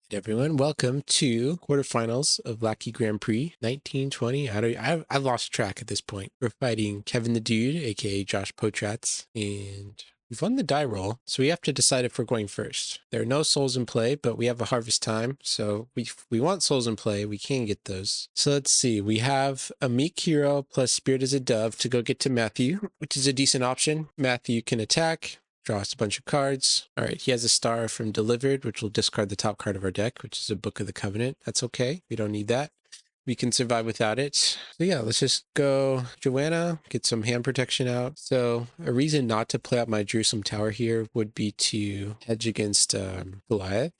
Everyone, welcome to quarterfinals of Lackey Grand Prix 1920. I've lost track at this point. We're fighting Kevin the Dude, aka Josh Potratz, and we've won the die roll, so we have to decide if we're going first. There are no souls in play, but we have a harvest time, so we want souls in play. We can get those. So let's see. We have a meek hero plus spirit as a dove to go get to Matthew, which is a decent option. Matthew can attack. Draw us a bunch of cards. All right, he has a star from Delivered, which will discard the top card of our deck, which is a Book of the Covenant. That's okay. We don't need that. We can survive without it. So yeah, let's just go Joanna, get some hand protection out. So a reason not to play out my Jerusalem Tower here would be to hedge against Goliath.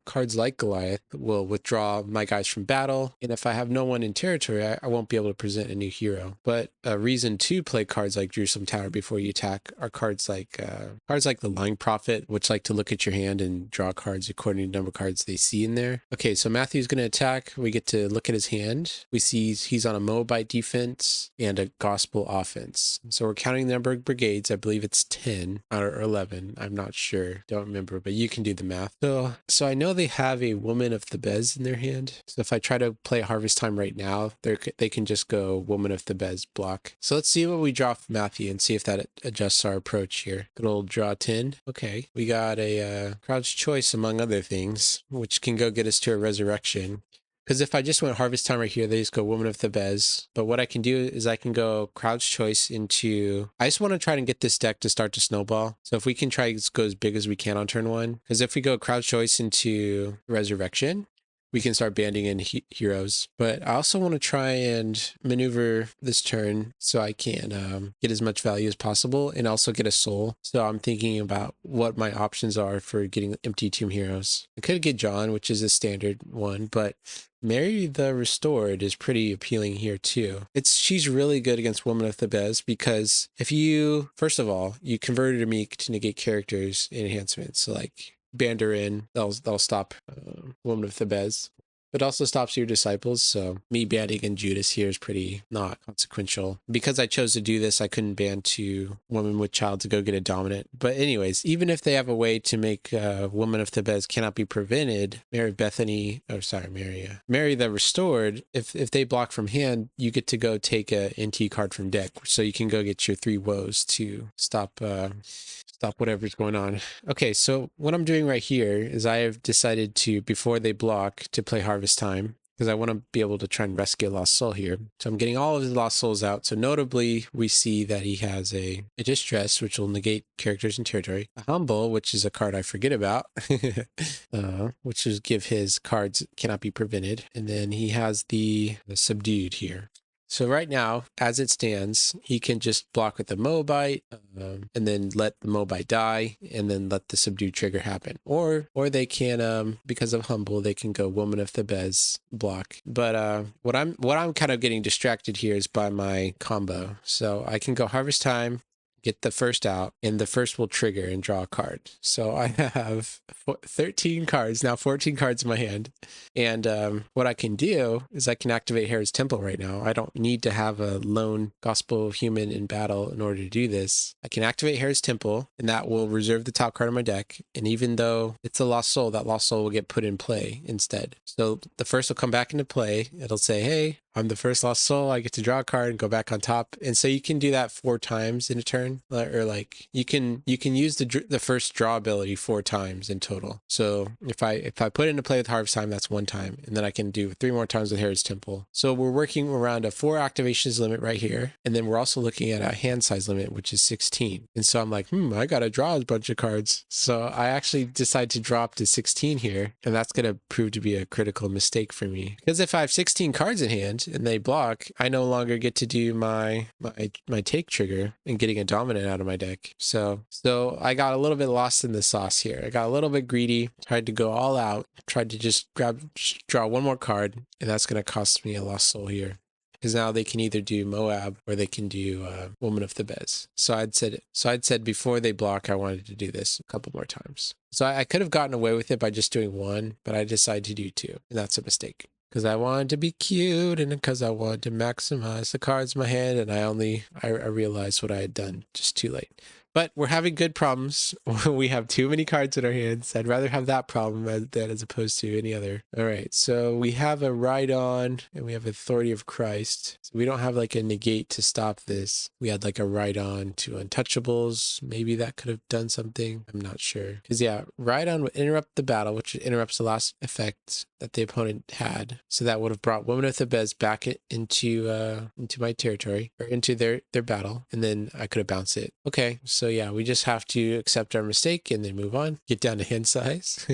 Cards like Goliath will withdraw my guys from battle, and if I have no one in territory, I won't be able to present a new hero. But a reason to play cards like Jerusalem Tower before you attack are cards like the Lying Prophet, which like to look at your hand and draw cards according to the number of cards they see in there. Okay, so Matthew's going to attack. We get to look at his hand. We see he's on a Moabite defense and a Gospel offense. So we're counting the number of brigades. I believe it's 10 or 11. I'm not sure. Don't remember, but you can do the math. So I know they have a Woman of Thebes in their hand. So if I try to play Harvest Time right now, they can just go Woman of Thebes block. So let's see what we draw from Matthew and see if that adjusts our approach here. Good old draw 10. Okay, we got a Crowd's Choice among other things, which can go get us to a Resurrection. Because if I just went Harvest Time right here, they just go Woman of Thebes. But what I can do is I can go Crowd's Choice into... I just want to try and get this deck to start to snowball. So if we can try to go as big as we can on turn one. Because if we go Crowd's Choice into Resurrection, we can start banding in heroes. But I also want to try and maneuver this turn so I can get as much value as possible and also get a soul. So I'm thinking about what my options are for getting empty tomb heroes. I could get John, which is a standard one, but Mary the Restored is pretty appealing here too. She's really good against Woman of Thebes because if you, first of all, you converted a meek to negate characters and enhancements. So like band her in, that'll stop Woman of Thebes. But also stops your disciples, so me banning in Judas here is pretty not consequential. Because I chose to do this, I couldn't ban two Women with Child to go get a dominant. But anyways, even if they have a way to make Woman of Thebes cannot be prevented, Mary the Restored, if they block from hand, you get to go take a NT card from deck. So you can go get your Three Woes to stop whatever's going on. Okay, so what I'm doing right here is I have decided to, before they block, to play Harvest Time, because I want to be able to try and rescue a Lost Soul here. So I'm getting all of his Lost Souls out. So notably, we see that he has a Distress, which will negate characters in territory. A Humble, which is a card I forget about, which is give his cards cannot be prevented. And then he has the Subdued here. So right now, as it stands, he can just block with the Moabite and then let the Moabite die and then let the Subdue trigger happen. Or they can, because of Humble, they can go Woman of Thebes block. But what I'm kind of getting distracted here is by my combo. So I can go Harvest Time, get the first out, and the first will trigger and draw a card. So I have 13 cards, now 14 cards in my hand. And what I can do is I can activate Herod's Temple right now. I don't need to have a lone Gospel Human in battle in order to do this. I can activate Herod's Temple, and that will reserve the top card of my deck. And even though it's a Lost Soul, that Lost Soul will get put in play instead. So the first will come back into play. It'll say, hey, I'm the first Lost Soul. I get to draw a card and go back on top. And so you can do that 4 times in a turn, or like you can use the first draw ability 4 times in total. So if I put into play with Harvest Time, that's 1 time, and then I can do 3 more times with Herod's Temple. So we're working around a 4 activations limit right here, and then we're also looking at a hand size limit, which is 16. And so I'm like, I gotta draw a bunch of cards. So I actually decide to drop to 16 here, and that's gonna prove to be a critical mistake for me, because if I have 16 cards in hand and they block, I no longer get to do my take trigger and getting a dominant out of my deck. So I got a little bit lost in the sauce here. I got a little bit greedy, tried to go all out, tried to just draw 1 more card, and that's going to cost me a Lost Soul here. Because now they can either do Moab or they can do Woman of Thebes. So I'd said before they block, I wanted to do this a couple more times. So I could have gotten away with it by just doing 1, but I decided to do 2, and that's a mistake. Because I wanted to be cute and because I wanted to maximize the cards in my hand, and I realized what I had done just too late. But we're having good problems. We have too many cards in our hands. I'd rather have that problem as opposed to any other. All right, so we have a Ride On and we have Authority of Christ. So we don't have like a negate to stop this. We had like a Ride On to Untouchables. Maybe that could have done something. I'm not sure. Because yeah, Ride On would interrupt the battle, which interrupts the last effect that the opponent had. So that would have brought Woman of Thebes back into my territory, or into their battle, and then I could have bounced it. Okay, so yeah, we just have to accept our mistake and then move on. Get down to hand size.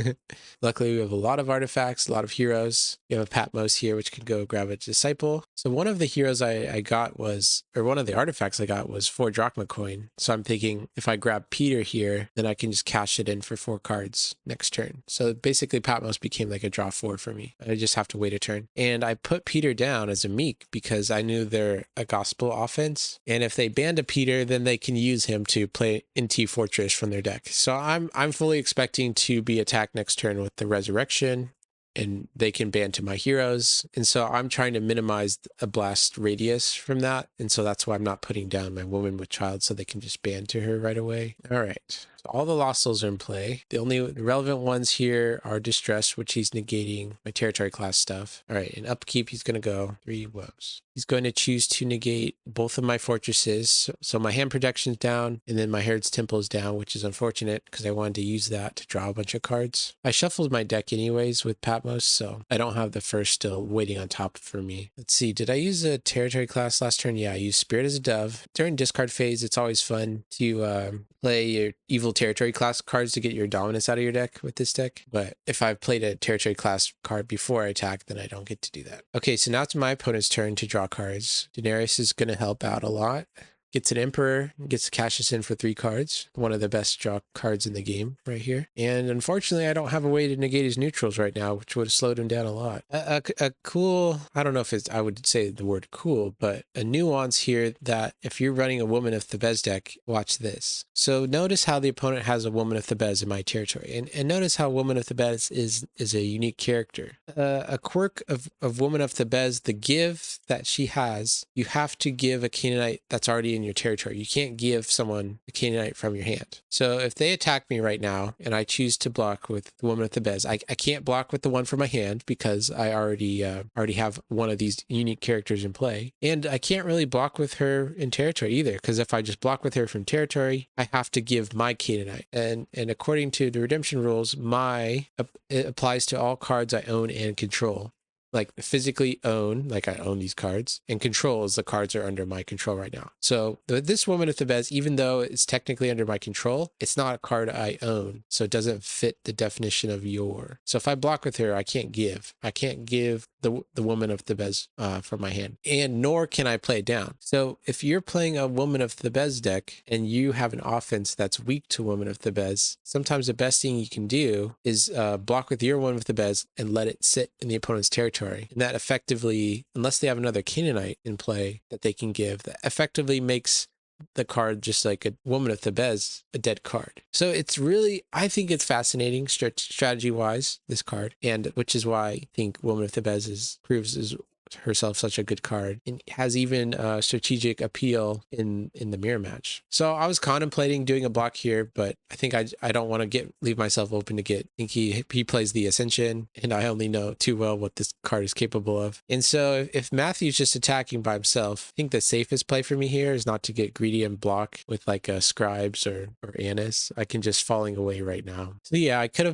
Luckily, we have a lot of artifacts, a lot of heroes. We have a Patmos here, which can go grab a Disciple. So one of the heroes I got was, or one of the artifacts I got was 4 drachma coin. So I'm thinking if I grab Peter here, then I can just cash it in for 4 cards next turn. So basically Patmos became like a draw 4 for me. I just have to wait a turn. And I put Peter down as a meek because I knew they're a gospel offense. And if they banned a Peter, then they can use him to play NT Fortress from their deck. So I'm fully expecting to be attacked next turn with the Resurrection, and they can ban to my heroes. And so I'm trying to minimize a blast radius from that. And so that's why I'm not putting down my Woman with Child so they can just ban to her right away. All right. So all the Lost Souls are in play. The only relevant ones here are Distress, which he's negating my territory class stuff. All right. In upkeep, he's going to go Three Woes. He's going to choose to negate both of my fortresses. So my hand protection's down, and then my Herod's Temple is down, which is unfortunate because I wanted to use that to draw a bunch of cards. I shuffled my deck anyways with Patmos, so I don't have the first still waiting on top for me. Let's see, did I use a territory class last turn? Yeah, I used Spirit as a Dove. During discard phase, it's always fun to play your evil territory class cards to get your dominance out of your deck with this deck. But if I've played a territory class card before I attack, then I don't get to do that. Okay, so now it's my opponent's turn to draw cards. Daenerys is going to help out a lot. Gets an Emperor, gets to cash this in for 3 cards. One of the best draw cards in the game right here. And unfortunately, I don't have a way to negate his neutrals right now, which would have slowed him down a lot. A cool, I don't know if it's, I would say the word cool, but a nuance here that if you're running a Woman of Thebes deck, watch this. So notice how the opponent has a Woman of Thebes in my territory. And notice how Woman of Thebes is a unique character. A quirk of Woman of Thebes, the give that she has, you have to give a Canaanite that's already in your territory. You can't give someone a Canaanite from your hand. So if they attack me right now and I choose to block with the Woman of Thebes, I can't block with the one from my hand because I already have one of these unique characters in play. And I can't really block with her in territory either, because if I just block with her from territory, I have to give my Canaanite. And according to the redemption rules, it applies to all cards I own and control. Like physically own, like I own these cards, and control is the cards are under my control right now. So this Woman of Thebes, even though it's technically under my control, it's not a card I own. So it doesn't fit the definition of your. So if I block with her, I can't give the Woman of Thebes from my hand, and nor can I play it down. So if you're playing a Woman of Thebes deck and you have an offense that's weak to Woman of Thebes, sometimes the best thing you can do is block with your Woman of Thebes and let it sit in the opponent's territory. And that effectively, unless they have another Canaanite in play that they can give, that effectively makes the card just like a Woman of Thebes a dead card. So it's really, I think it's fascinating strategy wise, this card, and which is why I think Woman of Thebes proves herself such a good card and has even strategic appeal in the mirror match. So I was contemplating doing a block here, but I think I don't want to leave myself open to get. I think he plays the Ascension, and I only know too well what this card is capable of. And so if Matthew's just attacking by himself, I think the safest play for me here is not to get greedy and block with like a Scribes or Annis. I can just falling away right now. So yeah, I could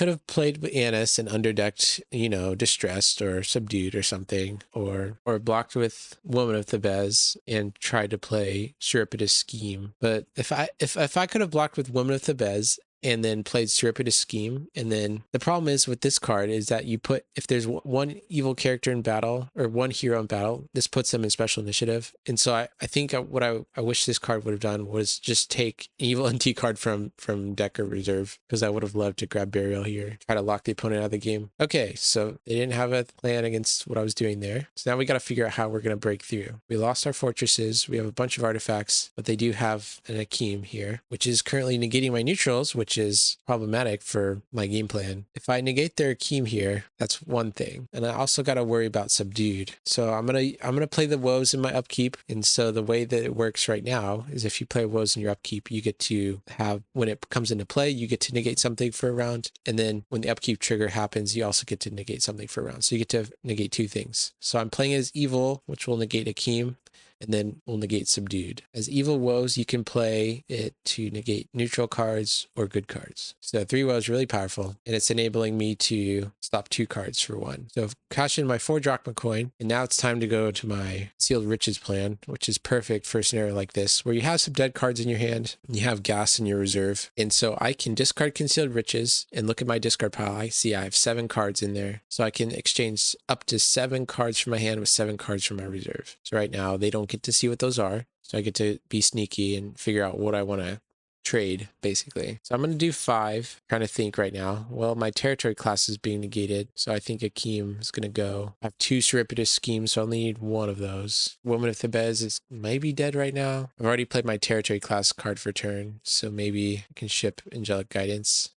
have played with Annis and underdecked, Distressed or Subdued or something. Or blocked with Woman of Thebes and tried to play Surreptitious Scheme. But if I could have blocked with Woman of Thebes and then played Surreptitious Scheme, and then the problem is with this card is that if there's one evil character in battle or one hero in battle, this puts them in special initiative. And so I think what I wish this card would have done was just take an evil NT card from deck or reserve, because I would have loved to grab Burial here, try to lock the opponent out of the game. Okay, so they didn't have a plan against what I was doing there. So now we got to figure out how we're going to break through. We lost our fortresses. We have a bunch of artifacts, but they do have an Akeem here, which is currently negating my neutrals, which which is problematic for my game plan. If I negate their Akeem here, that's one thing. And I also got to worry about subdued. So I'm gonna play the woes in my upkeep. And so the way that it works right now is if you play woes in your upkeep, you get to have, when it comes into play, you get to negate something for a round. And then when the upkeep trigger happens, you also get to negate something for a round. So you get to negate two things. So I'm playing as evil, which will negate Akeem, and then we'll negate subdued. As evil woes, you can play it to negate neutral cards or good cards. So 3 woes is really powerful, and it's enabling me to stop 2 cards for 1. So I've cashed in my 4 drachma coin, and now it's time to go to my sealed riches plan, which is perfect for a scenario like this, where you have some dead cards in your hand, and you have gas in your reserve. And so I can discard concealed riches and look at my discard pile. I see I have 7 cards in there. So I can exchange up to 7 cards from my hand with 7 cards from my reserve. So right now they don't get to see what those are. So I get to be sneaky and figure out what I want to trade, basically. So I'm going to do 5, trying to think right now. Well, my territory class is being negated, so I think Akeem is going to go. I have 2 Surreptitious Schemes, so I only need 1 of those. Woman of Thebes is maybe dead right now. I've already played my territory class card for turn, so maybe I can ship Angelic Guidance.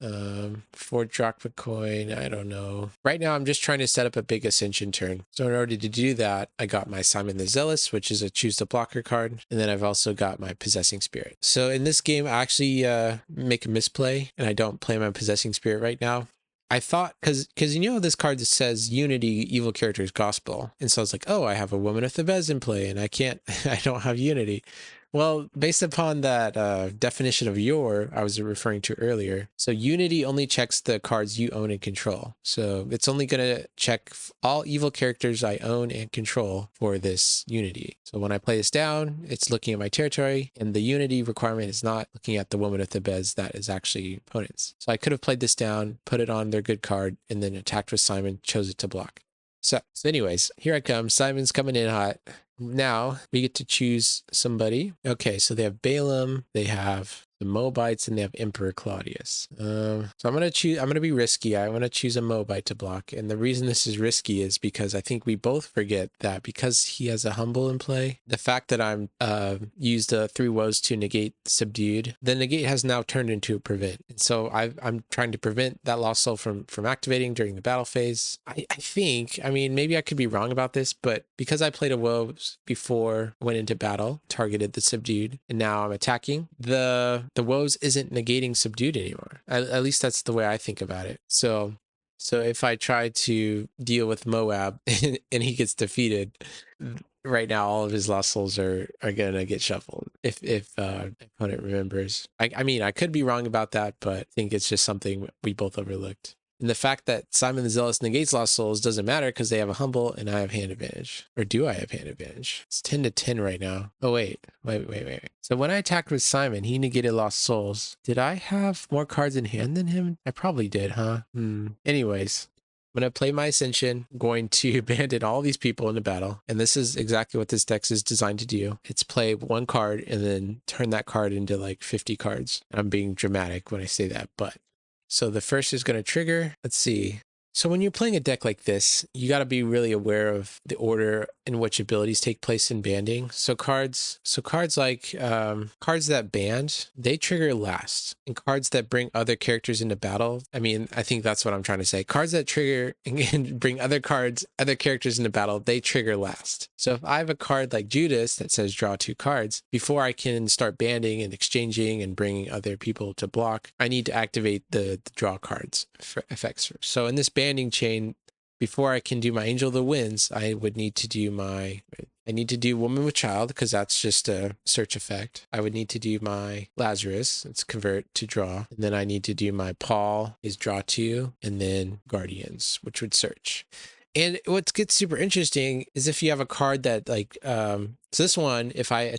4 drachma coin, I don't know. Right now, I'm just trying to set up a big Ascension turn. So in order to do that, I got my Simon the Zealous, which is a choose the blocker card, and then I've also got my Possessing Spirit. So in this game, I actually make a misplay, and I don't play my Possessing Spirit right now. I thought, because you know this card that says Unity, evil characters, gospel, and so I was like, oh, I have a Woman of Thebes in play, and I don't have Unity. Well, based upon that definition of I was referring to earlier, so Unity only checks the cards you own and control. So it's only going to check all evil characters I own and control for this Unity. So when I play this down, it's looking at my territory, and the Unity requirement is not looking at the Woman of Thebes that is actually opponents. So I could have played this down, put it on their good card, and then attacked with Simon, chose it to block. So anyways, here I come. Simon's coming in hot. Now we get to choose somebody. Okay, so they have Balaam, they have the Moabites, and they have Emperor Claudius. So I'm going to be risky. I want to choose a Moabite to block. And the reason this is risky is because I think we both forget that because he has a humble in play, the fact that I'm used 3 woes to negate subdued, the negate has now turned into a prevent. And so I'm trying to prevent that lost soul from activating during the battle phase. I think, I mean, maybe I could be wrong about this, but because I played a woes before I went into battle, targeted the subdued, and now I'm attacking, the woes isn't negating subdued anymore. At least that's the way I think about it. So if I try to deal with Moab and he gets defeated, right now all of his lost souls are gonna get shuffled if opponent remembers. I mean, I could be wrong about that, but I think it's just something we both overlooked. And the fact that Simon the Zealous negates lost souls doesn't matter because they have a humble and I have hand advantage. Or do I have hand advantage? It's 10 to 10 right now. Oh, wait. So when I attacked with Simon, he negated lost souls. Did I have more cards in hand than him? I probably did, huh? Anyways, I'm going to play my Ascension, going to abandon all these people in the battle. And this is exactly what this deck is designed to do. It's play 1 card and then turn that card into like 50 cards. I'm being dramatic when I say that, but so the first is going to trigger. Let's see. So when you're playing a deck like this, you got to be really aware of the order in which abilities take place in banding. So cards like cards that band, they trigger last. And cards that bring other characters into battle, I mean, I think that's what I'm trying to say. Cards that trigger and bring other characters into battle, they trigger last. So if I have a card like Judas that says draw 2 cards, before I can start banding and exchanging and bringing other people to block, I need to activate the draw cards for effects. So in this banding chain, before I can do my Angel of the Winds, I would need to do Woman with Child, because that's just a search effect. I would need to do my Lazarus, it's convert to draw. And then I need to do my Paul is draw 2, and then Guardians, which would search. And what gets super interesting is if you have a card that like, so this one, if I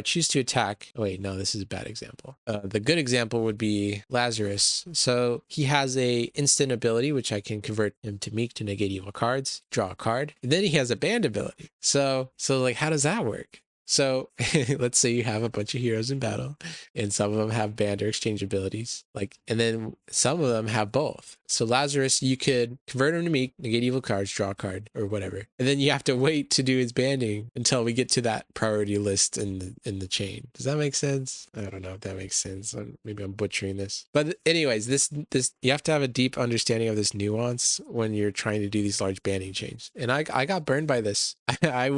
choose to attack, oh wait, no, this is a bad example. The good example would be Lazarus. So he has a instant ability, which I can convert him to Meek to negate evil cards, draw a card. And then he has a band ability. So like, how does that work? So let's say you have a bunch of heroes in battle and some of them have band or exchange abilities, like, and then some of them have both. So Lazarus, you could convert him to meek, negate evil cards, draw a card, or whatever. And then you have to wait to do his banding until we get to that priority list in the chain. Does that make sense? I don't know if that makes sense. Maybe I'm butchering this. But anyways, this you have to have a deep understanding of this nuance when you're trying to do these large banding chains. And I got burned by this. I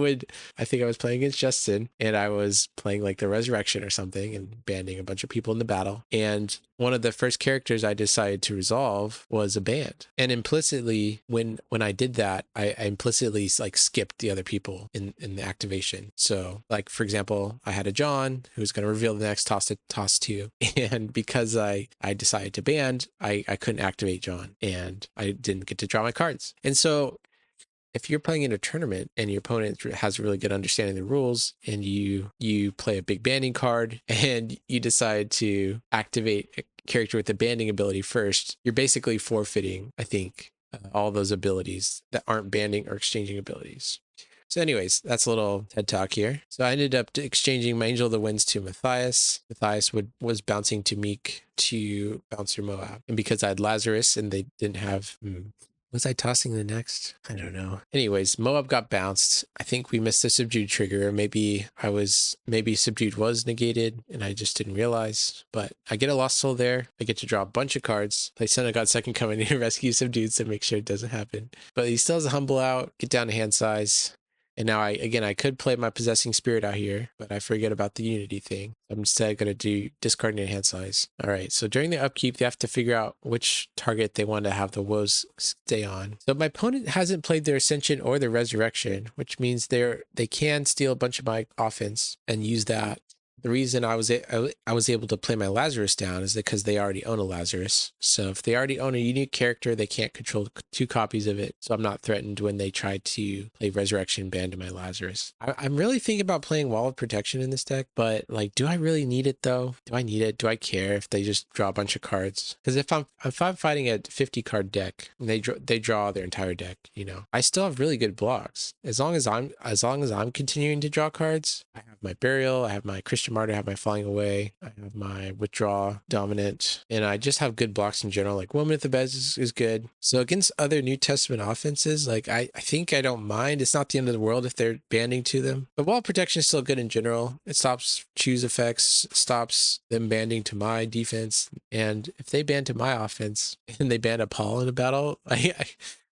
think I was playing against Justin, and I was playing like the Resurrection or something and banding a bunch of people in the battle. And one of the first characters I decided to resolve was a band. And implicitly, when I did that, I implicitly like skipped the other people in the activation. So like, for example, I had a John who was going to reveal the next toss two. And because I decided to band, I couldn't activate John, and I didn't get to draw my cards. And so if you're playing in a tournament and your opponent has a really good understanding of the rules, and you play a big banding card and you decide to activate a character with the banding ability first, you're basically forfeiting, I think, all those abilities that aren't banding or exchanging abilities. So anyways, that's a little TED talk here. So I ended up exchanging my Angel of the Winds to Matthias. Matthias was bouncing to Meek to bounce through Moab. And because I had Lazarus and they didn't have... Was I tossing the next? I don't know. Anyways, Moab got bounced. I think we missed the subdued trigger. Maybe subdued was negated and I just didn't realize. But I get a Lost Soul there. I get to draw a bunch of cards. Play Son of God Second Coming to rescue subdued, so make sure it doesn't happen. But he still has a Humble out, get down to hand size. And now I could play my Possessing Spirit out here, but I forget about the Unity thing. I'm instead going to do discarding hand size. All right, so during the upkeep, they have to figure out which target they want to have the Woes stay on. So my opponent hasn't played their Ascension or their Resurrection, which means they can steal a bunch of my offense and use that. The reason I was able to play my Lazarus down is because they already own a Lazarus. So if they already own a unique character, they can't control 2 copies of it. So I'm not threatened when they try to play Resurrection band to my Lazarus. I'm really thinking about playing Wall of Protection in this deck, but like, do I really need it though? Do I need it? Do I care if they just draw a bunch of cards? Because if I'm fighting a 50 card deck and they draw their entire deck, you know, I still have really good blocks. As long as I'm continuing to draw cards, I have my Burial, I have my Christian Martyr, I have my Falling Away, I have my Withdraw, Dominant, and I just have good blocks in general. Like Woman at the Bed is good. So against other New Testament offenses, like I think I don't mind. It's not the end of the world if they're banding to them. But Wall Protection is still good in general. It stops choose effects, stops them banding to my defense. And if they band to my offense and they ban a Paul in a battle,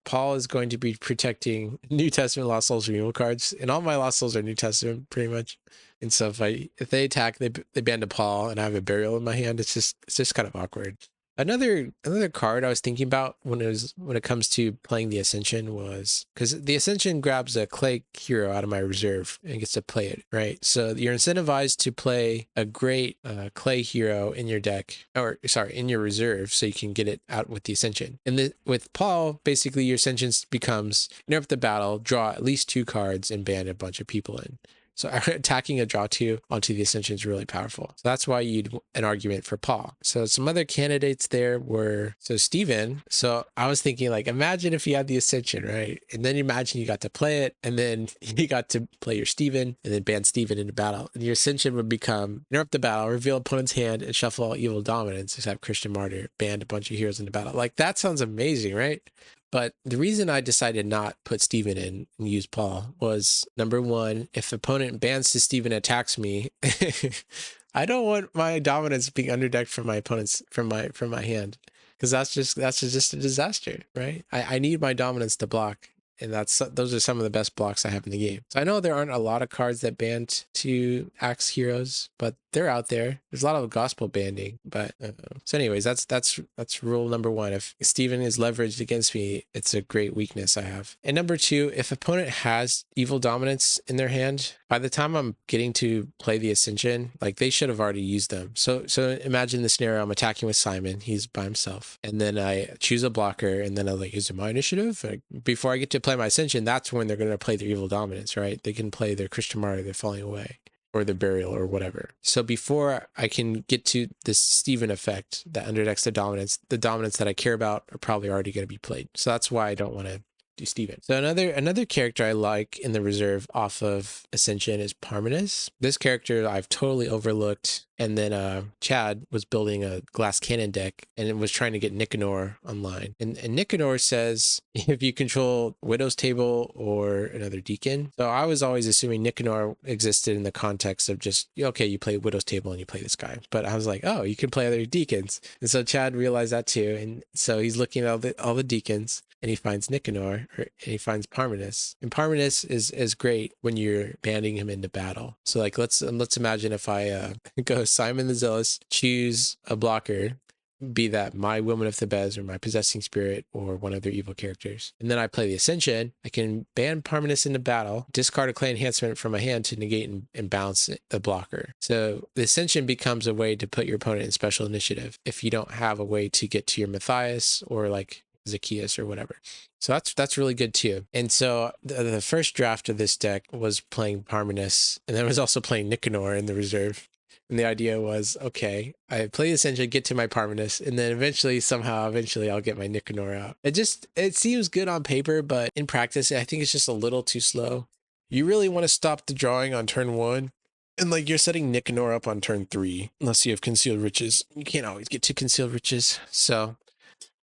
Paul is going to be protecting New Testament Lost Souls renewal cards, and all my Lost Souls are New Testament pretty much. And so if they attack, they ban to Paul, and I have a Burial in my hand. It's just kind of awkward. Another card I was thinking about when it comes to playing the Ascension was because the Ascension grabs a Clay hero out of my reserve and gets to play it, right? So you're incentivized to play a great Clay hero in your deck, or sorry, in your reserve, so you can get it out with the Ascension. And with Paul, basically your Ascension becomes interrupt the battle, draw at least 2 cards, and ban a bunch of people in. So attacking a draw 2 onto the Ascension is really powerful. So that's why you'd an argument for Paul. So some other candidates there were, so Steven. So I was thinking, like, imagine if you had the Ascension, right? And then imagine you got to play it, and then you got to play your Steven, and then ban Steven into battle. And your Ascension would become interrupt the battle, reveal opponent's hand, and shuffle all evil dominance, except Christian Martyr, ban a bunch of heroes into battle. Like, that sounds amazing, right? But the reason I decided not put Steven in and use Paul was, number one, if opponent bans to Steven attacks me, I don't want my dominance being underdecked from my opponent's from my hand, because that's just a disaster, right? I need my dominance to block. And those are some of the best blocks I have in the game. So I know there aren't a lot of cards that ban to Axe heroes, but they're out there. There's a lot of gospel banding, but so anyways, that's rule number 1. If Steven is leveraged against me, it's a great weakness I have. And number 2, if opponent has evil dominance in their hand, by the time I'm getting to play the Ascension, like, they should have already used them. So imagine the scenario: I'm attacking with Simon, he's by himself, and then I choose a blocker, and then I like, is it my initiative? Like, before I get to play my Ascension, that's when they're going to play their evil dominance, right? They can play their Christian Martyr, their Falling Away, or the Burial, or whatever. So before I can get to this Steven effect that underdecks the dominance that I care about are probably already going to be played. So that's why I don't want to Deceiver. So another character I like in the reserve off of Ascension is Parmenas. This character I've totally overlooked. And then Chad was building a glass cannon deck and it was trying to get Nicanor online. And Nicanor says if you control Widow's Table or another Deacon. So I was always assuming Nicanor existed in the context of just, okay, you play Widow's Table and you play this guy. But I was like, oh, you can play other Deacons. And so Chad realized that too. And so he's looking at all the Deacons. And he finds Nicanor, and he finds Parmenas. And Parmenas is great when you're banding him into battle. So like let's imagine if I go Simon the Zealous, choose a blocker, be that my Woman of Thebes or my Possessing Spirit or one of their evil characters. And then I play the Ascension. I can ban Parmenas into battle, discard a clay enhancement from my hand to negate and bounce the blocker. So the Ascension becomes a way to put your opponent in special initiative if you don't have a way to get to your Matthias or like Zacchaeus or whatever. So that's really good too. And so the first draft of this deck was playing Parmenas, and then I was also playing Nicanor in the reserve. And the idea was, okay, I play Ascension, get to my Parmenas, and then eventually I'll get my Nicanor out. It seems good on paper, but in practice, I think it's just a little too slow. You really want to stop the drawing on turn 1. And like you're setting Nicanor up on turn 3, unless you have Concealed Riches. You can't always get to Concealed Riches. So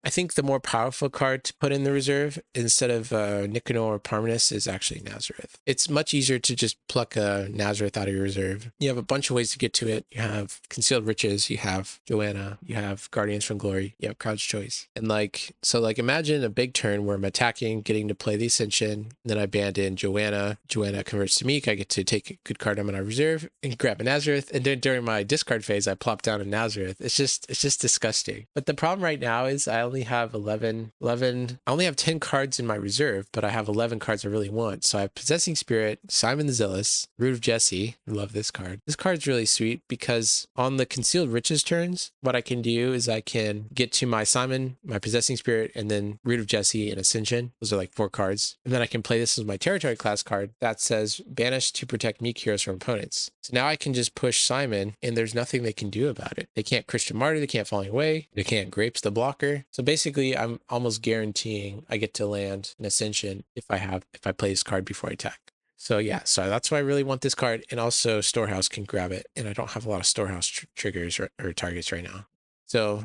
I think the more powerful card to put in the reserve instead of Nicanor or Parmenas is actually Nazareth. It's much easier to just pluck a Nazareth out of your reserve. You have a bunch of ways to get to it. You have Concealed Riches, you have Joanna, you have Guardians from Glory, you have Crowd's Choice. And so imagine a big turn where I'm attacking, getting to play the Ascension, then I band in Joanna. Joanna converts to Meek. I get to take a good card out of my reserve and grab a Nazareth. And then during my discard phase, I plop down a Nazareth. It's just disgusting. But the problem right now is I only have 11. I only have 10 cards in my reserve, but I have 11 cards I really want. So I have Possessing Spirit, Simon the Zealous, Root of Jesse. I love this card. This card's really sweet because on the Concealed Riches turns, what I can do is I can get to my Simon, my Possessing Spirit, and then Root of Jesse and Ascension. Those are like 4 cards. And then I can play this as my Territory class card that says banish to protect meek heroes from opponents. So now I can just push Simon and there's nothing they can do about it. They can't Christian Martyr, they can't Falling Away, they can't Grapes the blocker. So basically I'm almost guaranteeing I get to land an Ascension if I play this card before I attack. So yeah, so that's why I really want this card, and also Storehouse can grab it, and I don't have a lot of Storehouse triggers or targets right now. So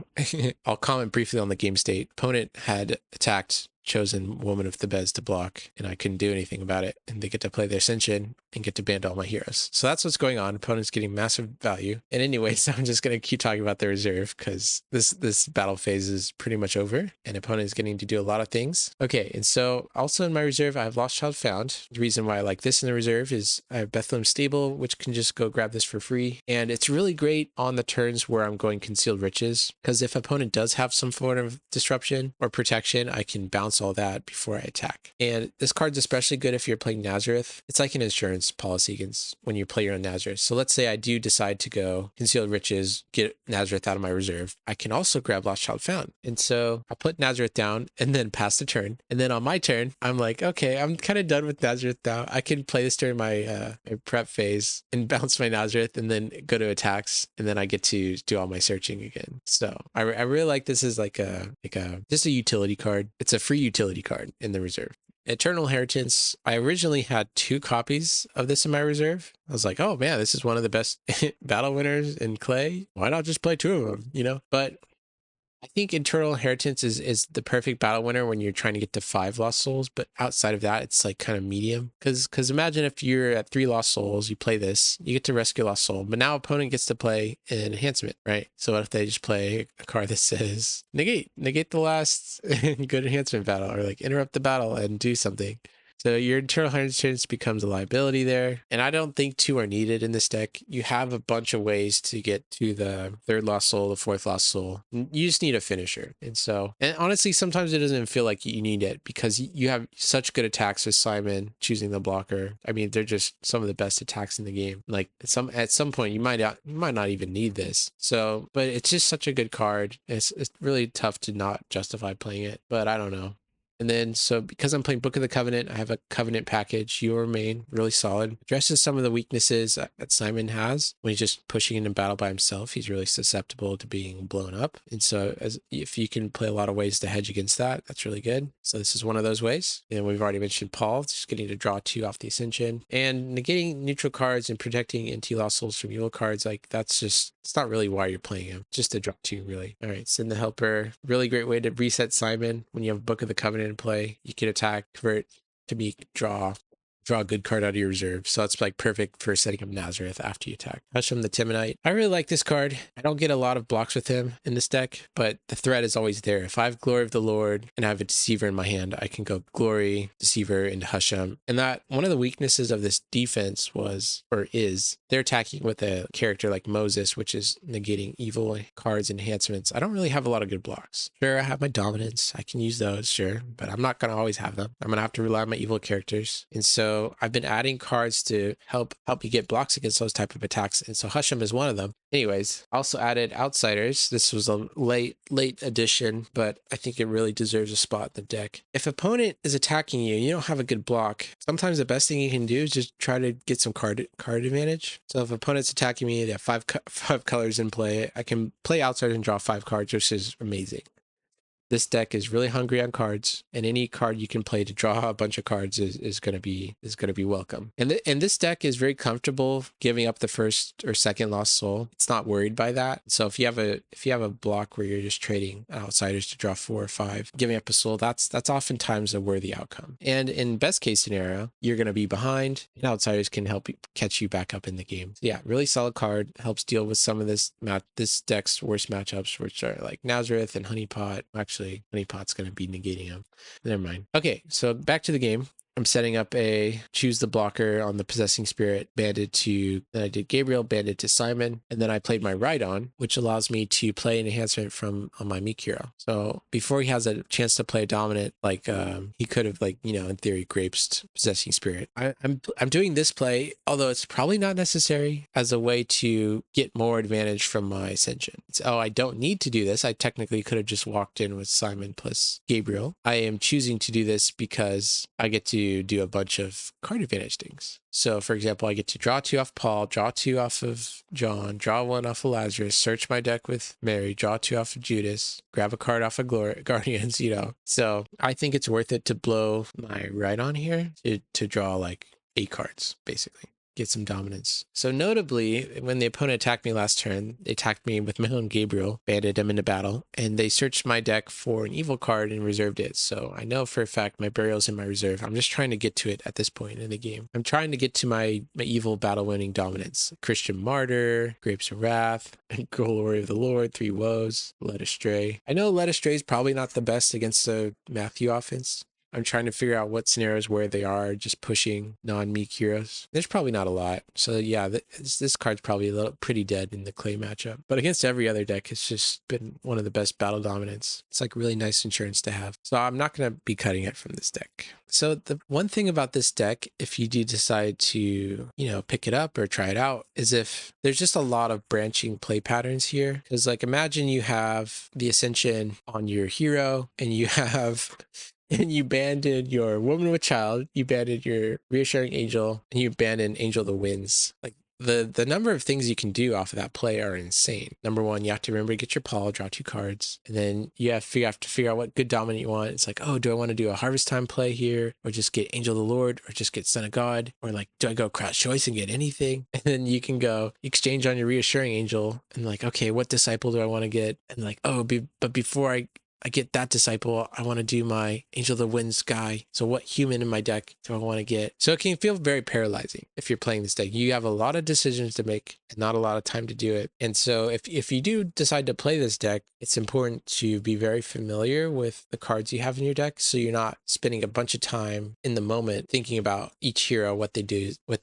I'll comment briefly on the game state. Opponent had attacked, chosen Woman of Thebes to block, and I couldn't do anything about it. And they get to play their Ascension and get to band all my heroes. So that's what's going on. Opponent's getting massive value. And anyways, I'm just going to keep talking about the reserve because this battle phase is pretty much over and opponent is getting to do a lot of things. Okay, and so also in my reserve, I have Lost Child Found. The reason why I like this in the reserve is I have Bethlehem Stable, which can just go grab this for free. And it's really great on the turns where I'm going Concealed Riches, because if opponent does have some form of disruption or protection, I can bounce all that before I attack. And this card's especially good if you're playing Nazareth. It's like an insurance policy against when you play your own Nazareth. So let's say I do decide to go Concealed Riches, get Nazareth out of my reserve. I can also grab Lost Child Found. And so I put Nazareth down and then pass the turn. And then on my turn, I'm like, okay, I'm kind of done with Nazareth now. I can play this during my prep phase and bounce my Nazareth and then go to attacks. And then I get to do all my searching again. So I really like this as like just a utility card. It's a free utility card in the reserve. Eternal Inheritance, I originally had 2 copies of this in my reserve. I was like, oh man, this is one of the best battle winners in Clay. Why not just play 2 of them, you know? But I think Eternal Inheritance is the perfect battle winner when you're trying to get to 5 Lost Souls, but outside of that, it's like kind of medium. Because imagine if you're at 3 Lost Souls, you play this, you get to rescue Lost Soul, but now opponent gets to play an enhancement, right? So what if they just play a card that says negate the last good enhancement battle, or like interrupt the battle and do something. So your Eternal Inheritance becomes a liability there. And I don't think 2 are needed in this deck. You have a bunch of ways to get to the 3rd Lost Soul, the 4th Lost Soul. You just need a finisher. And honestly, sometimes it doesn't feel like you need it because you have such good attacks with Simon choosing the blocker. I mean, they're just some of the best attacks in the game. Like at some point, you might not even need this. So, but it's just such a good card. It's really tough to not justify playing it, but I don't know. And then, so because I'm playing Book of the Covenant, I have a Covenant package, You Remain, really solid. Addresses some of the weaknesses that Simon has when he's just pushing into battle by himself. He's really susceptible to being blown up. And so if you can play a lot of ways to hedge against that, that's really good. So this is one of those ways. And we've already mentioned Paul, just getting to draw 2 off the Ascension. And negating neutral cards and protecting anti-lost souls from evil cards, like that's just, it's not really why you're playing him. Just to draw 2, really. All right, Send the Helper. Really great way to reset Simon. When you have Book of the Covenant in play, you can attack, convert to be draw a good card out of your reserve. So it's like perfect for setting up Nazareth after you attack. Husham the Timonite. I really like this card. I don't get a lot of blocks with him in this deck, but the threat is always there. If I have Glory of the Lord and I have a Deceiver in my hand, I can go Glory, Deceiver, into Husham. And that one of the weaknesses of this defense was, or is, they're attacking with a character like Moses, which is negating evil cards, enhancements. I don't really have a lot of good blocks. Sure, I have my dominance. I can use those, sure, but I'm not going to always have them. I'm going to have to rely on my evil characters. And so I've been adding cards to help you get blocks against those type of attacks. And so Husham is one of them. Anyways, also added Outsiders. This was a late addition, but I think it really deserves a spot in the deck. If opponent is attacking you, you don't have a good block. Sometimes the best thing you can do is just try to get some card advantage. So if opponent's attacking me, they have five colors in play. I can play Outsiders and draw 5 cards, which is amazing. This deck is really hungry on cards, and any card you can play to draw a bunch of cards is going to be welcome. And this deck is very comfortable giving up the first or second lost soul. It's not worried by that. So if you have a block where you're just trading Outsiders to draw 4 or 5, giving up a soul, that's oftentimes a worthy outcome. And in best case scenario, you're going to be behind, and Outsiders can help you catch you back up in the game. So yeah, really solid card. Helps deal with some of this deck's worst matchups, which are like Nazareth and Honeypot. Actually, Honeypot's going to be negating him. Never mind. Okay, so back to the game. I'm setting up a choose the blocker on the Possessing Spirit, banded to, then I did Gabriel, banded to Simon, and then I played my Rhydon, which allows me to play an enhancement from on my Meek hero. So before he has a chance to play a dominant, like he could have, like, you know, in theory, grapes Possessing Spirit. I'm doing this play, although it's probably not necessary, as a way to get more advantage from my Ascension. I don't need to do this. I technically could have just walked in with Simon plus Gabriel. I am choosing to do this because I get to do a bunch of card advantage things. So for example, I get to draw 2 off Paul, draw 2 off of John, draw 1 off of Lazarus, search my deck with Mary, draw 2 off of Judas, grab a card off of Guardians, you know. So I think it's worth it to blow my Rhydon here to draw like 8 cards, basically. Get some dominance. So notably, when the opponent attacked me last turn, they attacked me with my own Gabriel, banded him into battle, and they searched my deck for an evil card and reserved it. So I know for a fact my burial's in my reserve. I'm just trying to get to it at this point in the game. I'm trying to get to my evil battle-winning dominance. Christian Martyr, Grapes of Wrath, Glory of the Lord, Three Woes, Led Astray. I know Led Astray is probably not the best against the Matthew offense. I'm trying to figure out what scenarios where they are just pushing non-Meek heroes. There's probably not a lot. So yeah, this card's probably pretty dead in the Clay matchup. But against every other deck, it's just been one of the best battle dominance. It's like really nice insurance to have. So I'm not going to be cutting it from this deck. So the one thing about this deck, if you do decide to, you know, pick it up or try it out, is if there's just a lot of branching play patterns here. Because like imagine you have the Ascension on your hero and you have... and you banded your Woman with Child, you banded your Reassuring Angel, and you banded Angel of the Winds. Like the number of things you can do off of that play are insane. Number one, you have to remember to get your Paul, draw 2 cards, and then you have to figure out what good dominant you want. It's like, oh, do I want to do a Harvest Time play here, or just get Angel of the Lord, or just get Son of God, or like, do I go Crouch Choice and get anything? And then you can go exchange on your Reassuring Angel, and like, okay, what disciple do I want to get? And like, oh, but before I get that disciple, I want to do my Angel of the Winds guy. So what human in my deck do I want to get? So it can feel very paralyzing if you're playing this deck. You have a lot of decisions to make and not a lot of time to do it. And so if you do decide to play this deck, it's important to be very familiar with the cards you have in your deck, so you're not spending a bunch of time in the moment thinking about each hero, what they do, what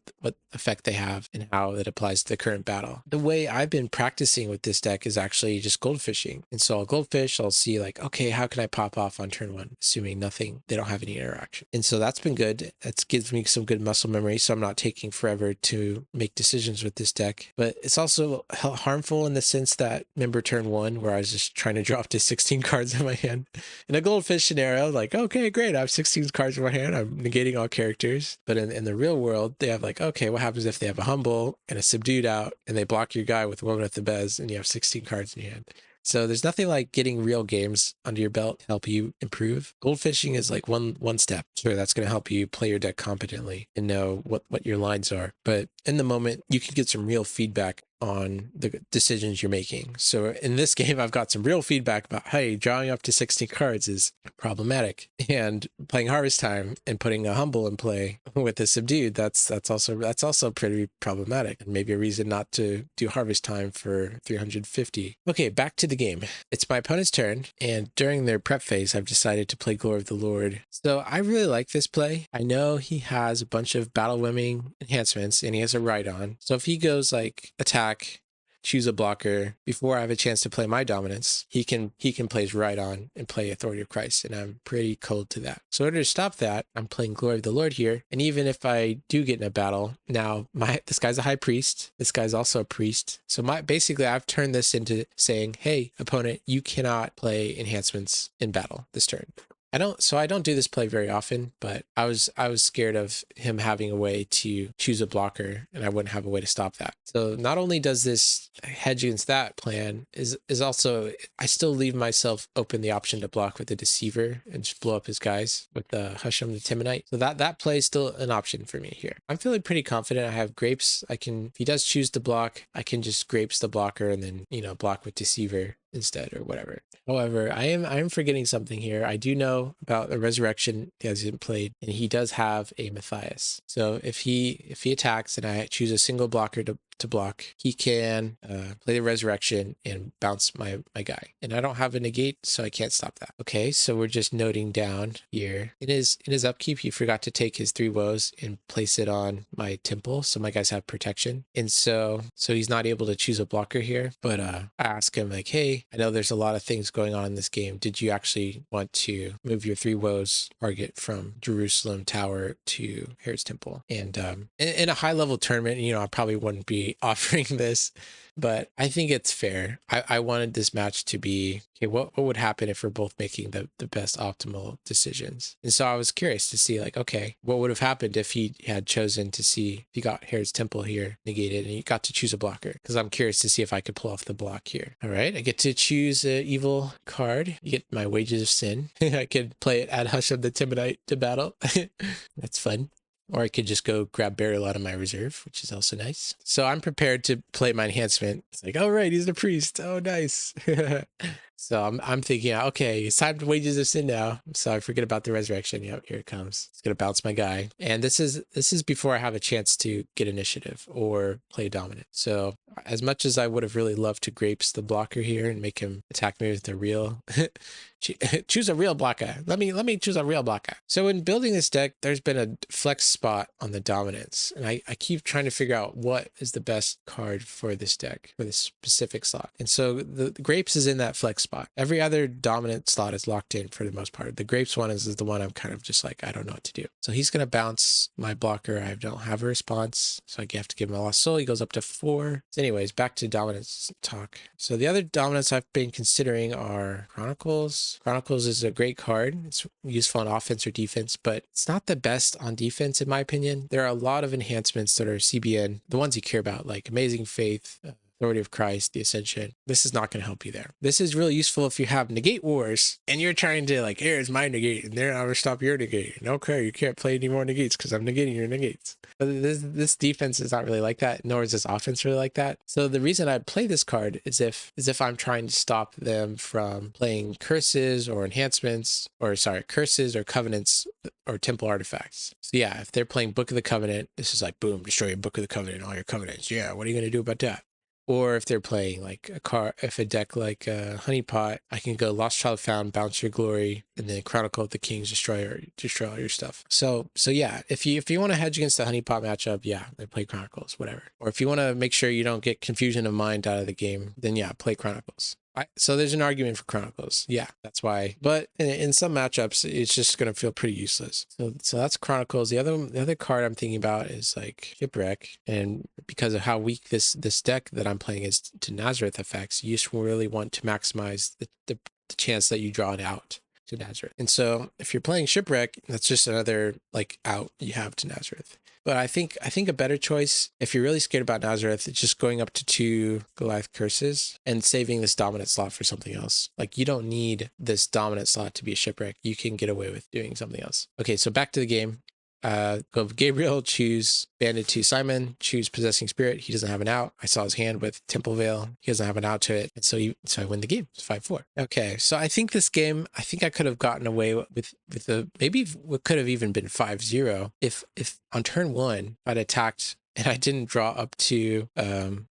effect they have, and how it applies to the current battle. The way I've been practicing with this deck is actually just goldfishing. And so I'll goldfish, I'll see like, okay, how can I pop off on turn one, assuming nothing, they don't have any interaction. And so that's been good. That gives me some good muscle memory, so I'm not taking forever to make decisions with this deck. But it's also harmful in the sense that, remember turn one, where I was just trying to draw up to 16 cards in my hand. In a goldfish scenario, like, okay, great, I have 16 cards in my hand, I'm negating all characters. But in the real world, they have like, okay, what happens if they have a humble and a subdued out, and they block your guy with one with the bez, and you have 16 cards in your hand? So there's nothing like getting real games under your belt to help you improve. Goldfishing is like one step. Sure, that's going to help you play your deck competently and know what your lines are. But in the moment, you can get some real feedback on the decisions you're making. So in this game, I've got some real feedback about, hey, drawing up to 16 cards is problematic, and playing Harvest Time and putting a humble in play with a subdued, that's also pretty problematic, and maybe a reason not to do Harvest Time for 350. Okay, back to the game. It's my opponent's turn, and during their prep phase, I've decided to play Glory of the Lord. So I really like this play. I know he has a bunch of battle whimming enhancements, and he has a Ride-On. So if he goes like attack, choose a blocker before I have a chance to play my dominance, he can play his Ride-On and play Authority of Christ, and I'm pretty cold to that. So in order to stop that, I'm playing Glory of the Lord here. And even if I do get in a battle, now this guy's a high priest, this guy's also a priest. So basically I've turned this into saying, hey opponent, you cannot play enhancements in battle this turn. I don't do this play very often, but I was scared of him having a way to choose a blocker, and I wouldn't have a way to stop that. So not only does this hedge against that plan, is also, I still leave myself open the option to block with the Deceiver and just blow up his guys with the Husham the Timonite. So that play is still an option for me here. I'm feeling pretty confident. I have Grapes. If he does choose to block, I can just Grapes the blocker and then, block with Deceiver instead or whatever. However, I am forgetting something here. I do know about a Resurrection he hasn't played, and he does have a Matthias. So if he attacks and I choose a single blocker to block, he can play the Resurrection and bounce my guy. And I don't have a negate, so I can't stop that. Okay, so we're just noting down here. In his upkeep, he forgot to take his Three Woes and place it on my Temple, so my guys have protection. And so he's not able to choose a blocker here. But I ask him like, hey, I know there's a lot of things going on in this game. Did you actually want to move your Three Woes target from Jerusalem Tower to Herod's Temple? And in a high level tournament, I probably wouldn't be offering this, but I think it's fair. I wanted this match to be, okay, what would happen if we're both making the best optimal decisions? And so I was curious to see like, okay, what would have happened if he had chosen to see if he got Herod's Temple here negated and he got to choose a blocker, because I'm curious to see if I could pull off the block here. All right, I get to choose an evil card. You get my Wages of Sin. I could play it, add Husham the Timonite to battle. That's fun. Or I could just go grab Burial out of my reserve, which is also nice. So I'm prepared to play my enhancement. It's like, oh, right, he's the priest. Oh, nice. So I'm thinking, okay, it's time to Wages of Sin now. So I forget about the Resurrection. Yep, here it comes. It's going to bounce my guy. And this is before I have a chance to get initiative or play dominant. So as much as I would have really loved to Grapes the blocker here and make him attack me with the real, choose a real blocker. Let me choose a real blocker. So in building this deck, there's been a flex spot on the dominance. And I keep trying to figure out what is the best card for this deck, for this specific slot. And so the Grapes is in that flex spot. Every other dominant slot is locked in for the most part. The Grapes one is the one I'm kind of just like, I don't know what to do. So he's going to bounce my blocker. I don't have a response, so I have to give him a Lost Soul. He goes up to 4. So anyways, back to dominance talk. So the other dominants I've been considering are Chronicles. Chronicles is a great card. It's useful on offense or defense, but it's not the best on defense in my opinion. There are a lot of enhancements that are CBN, the ones you care about, like Amazing Faith, Authority of Christ, the Ascension. This is not going to help you there. This is really useful if you have negate wars and you're trying to like, here's my negate and they're not going to stop your negate. And okay, you can't play any more negates because I'm negating your negates. But this defense is not really like that, nor is this offense really like that. So the reason I play this card is if I'm trying to stop them from playing curses or enhancements, or sorry, curses or covenants or temple artifacts. So yeah, if they're playing Book of the Covenant, this is like, boom, destroy your Book of the Covenant and all your covenants. Yeah, what are you going to do about that? Or if they're playing like a deck like Honeypot, I can go Lost Child Found, bounce your Glory, and then Chronicle of the Kings, destroy all your stuff. So yeah, if you want to hedge against the Honeypot matchup, yeah, they play Chronicles, whatever. Or if you want to make sure you don't get Confusion of Mind out of the game, then yeah, play Chronicles. So there's an argument for Chronicles. Yeah, that's why. But in some matchups, it's just going to feel pretty useless. So that's Chronicles. The other card I'm thinking about is like Shipwreck, and because of how weak this deck that I'm playing is to Nazareth effects, you just really want to maximize the chance that you draw it out to Nazareth. And so if you're playing Shipwreck, that's just another like out you have to Nazareth. But I think a better choice, if you're really scared about Nazareth, it's just going up to 2 Goliath curses and saving this dominant slot for something else. Like, you don't need this dominant slot to be a Shipwreck. You can get away with doing something else. Okay, so back to the game. Go with Gabriel, choose Banded to Simon, choose Possessing Spirit. He doesn't have an out. I saw his hand with Temple Veil. He doesn't have an out to it. And so I win the game. It's 5-4. Okay, so I think this game, I think I could have gotten away with maybe what could have even been 5-0 if on turn 1 I'd attacked and I didn't draw up to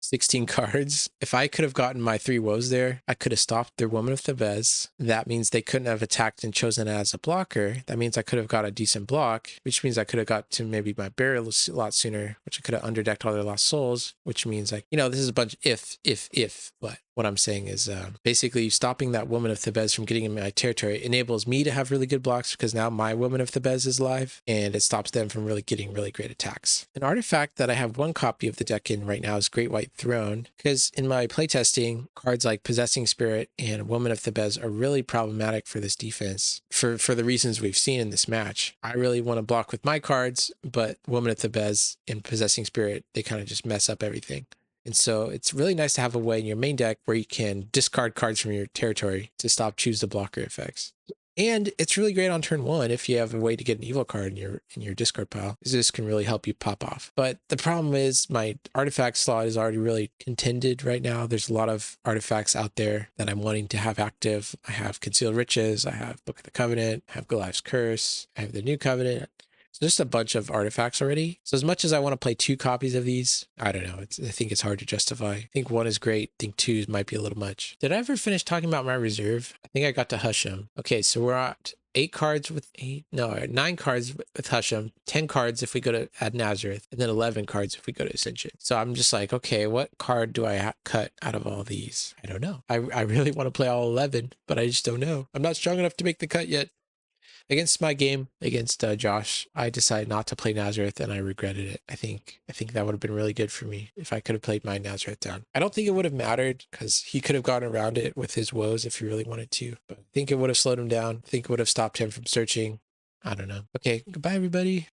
16 cards. If I could have gotten my 3 woes there, I could have stopped their Woman of Thebes. That means they couldn't have attacked and chosen it as a blocker. That means I could have got a decent block, which means I could have got to maybe my burial a lot sooner, which I could have underdecked all their lost souls, which means, like, this is a bunch of if, but what I'm saying is basically stopping that Woman of Thebes from getting in my territory enables me to have really good blocks because now my Woman of Thebes is live, and it stops them from really getting really great attacks. An artifact that I have 1 copy of the deck in right now is Great White Throne, because in my playtesting, cards like Possessing Spirit and Woman of Thebes are really problematic for this defense for the reasons we've seen in this match. I really want to block with my cards, but Woman of Thebes and Possessing Spirit, they kind of just mess up everything. And so it's really nice to have a way in your main deck where you can discard cards from your territory to stop choose the blocker effects. And it's really great on turn 1 if you have a way to get an evil card in your discard pile. This can really help you pop off. But the problem is my artifact slot is already really contended right now. There's a lot of artifacts out there that I'm wanting to have active. I have Concealed Riches, I have Book of the Covenant, I have Goliath's Curse, I have the New Covenant. So just a bunch of artifacts already. So as much as I want to play 2 copies of these, I don't know. I think it's hard to justify. I think 1 is great. I think 2 might be a little much. Did I ever finish talking about my reserve? I think I got to Husham. Okay, so we're at 9 cards with Husham, 10 cards if we go to add Nazareth, and then 11 cards if we go to Ascension. So I'm just like, okay, what card do I cut out of all these? I don't know. I really want to play all 11, but I just don't know. I'm not strong enough to make the cut yet. Against my game against Josh, I decided not to play Nazareth, and I regretted it. I think that would have been really good for me if I could have played my Nazareth down. I don't think it would have mattered because he could have gotten around it with his woes if he really wanted to, but I think it would have slowed him down. I think it would have stopped him from searching. I don't know. Okay, goodbye, everybody.